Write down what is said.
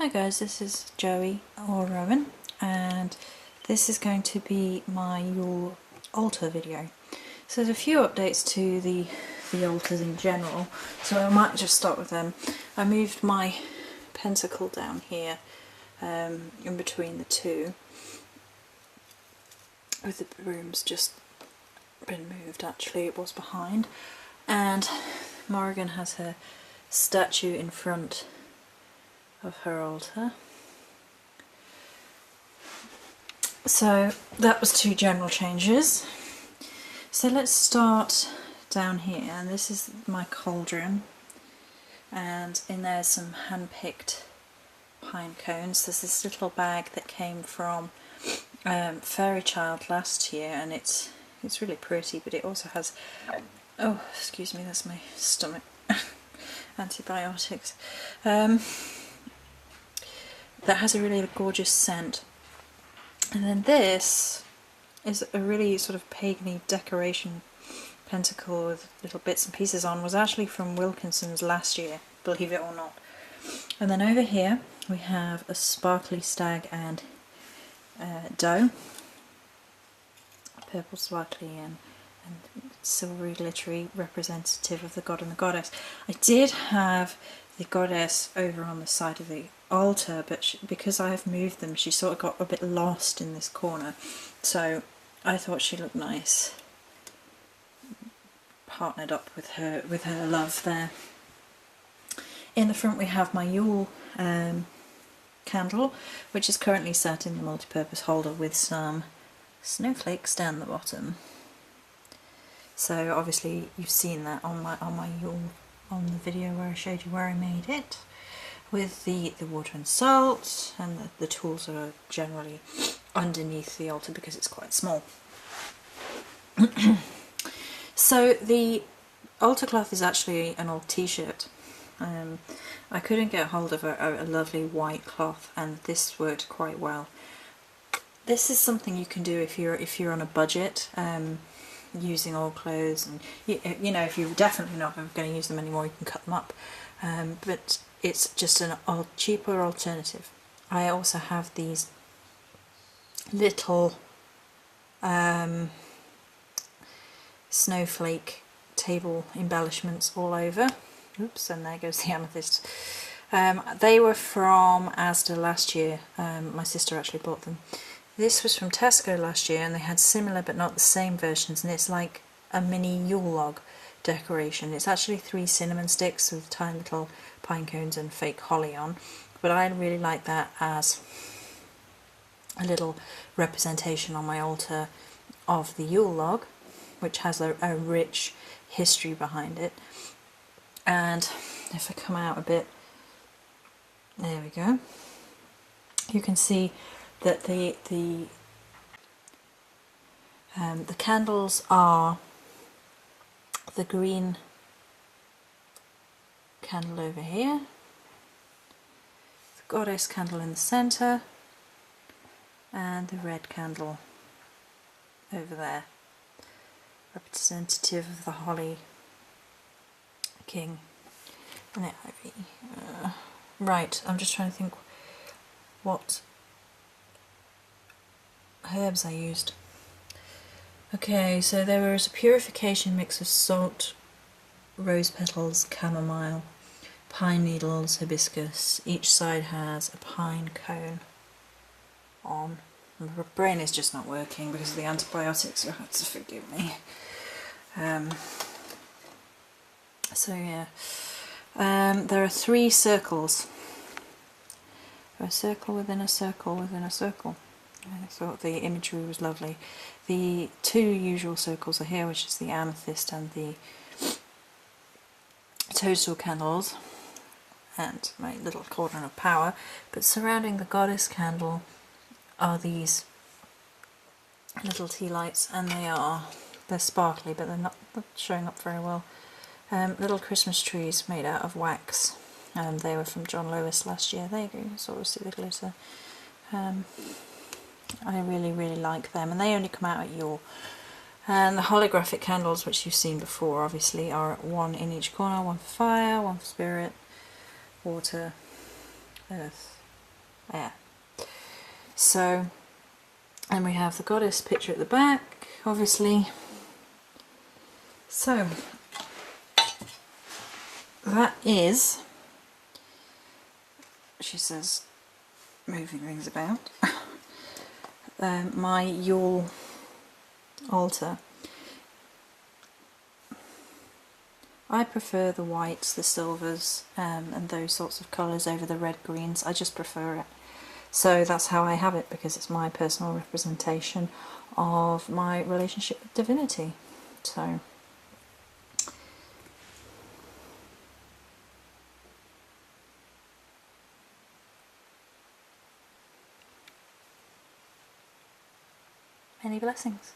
Hi guys, this is Joey or Rowan, and this is going to be my Yule altar video. So there's a few updates to the altars in general, so I might just start with them. I moved my pentacle down here in between the two, with the broom's just been moved. Actually it was behind, and Morrigan has her statue in front of her altar. So that was two general changes. So let's start down here, and this is my cauldron, and in there's some hand-picked pine cones. There's this little bag that came from Fairy Child last year, and it's really pretty, but it also has, oh excuse me, that's my stomach, antibiotics. That has a really gorgeous scent. And then this is a really sort of pagan-y decoration pentacle with little bits and pieces on. Was actually from Wilkinson's last year, believe it or not. And then over here we have a sparkly stag and doe, purple sparkly and silvery glittery, representative of the god and the goddess. I did have the goddess over on the side of the altar, but because I have moved them, she sort of got a bit lost in this corner, so I thought she looked nice partnered up with her love there. In the front we have my Yule candle, which is currently sat in the multi-purpose holder with some snowflakes down the bottom. So obviously you've seen that on my Yule, on the video where I showed you where I made it, with the water and salt, and the tools are generally underneath the altar because it's quite small. So the altar cloth is actually an old t-shirt. I couldn't get hold of a lovely white cloth, and this worked quite well. This is something you can do if you're on a budget, using old clothes, and you know, if you're definitely not going to use them anymore, you can cut them up. But it's just a cheaper alternative. I also have these little snowflake table embellishments all over. Oops, and there goes the amethyst. They were from Asda last year. My sister actually bought them. This was from Tesco last year, and they had similar but not the same versions, and it's like a mini Yule log decoration. It's actually 3 cinnamon sticks with tiny little pine cones and fake holly on, but I really like that as a little representation on my altar of the Yule log, which has a rich history behind it. And if I come out a bit, there we go, you can see that the candles are the green candle over here, the goddess candle in the centre, and the red candle over there, representative of the holly king and the ivy. Right, I'm just trying to think what herbs I used. Okay, so there was a purification mix of salt, rose petals, chamomile, pine needles, hibiscus. Each side has a pine cone on. My brain is just not working because of the antibiotics, you'll have to forgive me. So yeah, there are 3 circles. A circle within a circle within a circle. I thought the imagery was lovely. The 2 usual circles are here, which is the amethyst and the toadstool candles, and my little cauldron of power. But surrounding the goddess candle are these little tea lights, and they're sparkly, but they're not showing up very well. Little Christmas trees made out of wax. They were from John Lewis last year. There you go, you sort of see the glitter. I really like them, and they only come out at Yule. And the holographic candles, which you've seen before obviously, are 1 in each corner, 1 for fire, 1 for spirit, water, earth, Yeah. So, and we have the goddess picture at the back, obviously. So, that is, she says, moving things about, my Yule altar. I prefer the whites, the silvers, and those sorts of colours over the red greens. I just prefer it. So that's how I have it, because it's my personal representation of my relationship with divinity. So many blessings.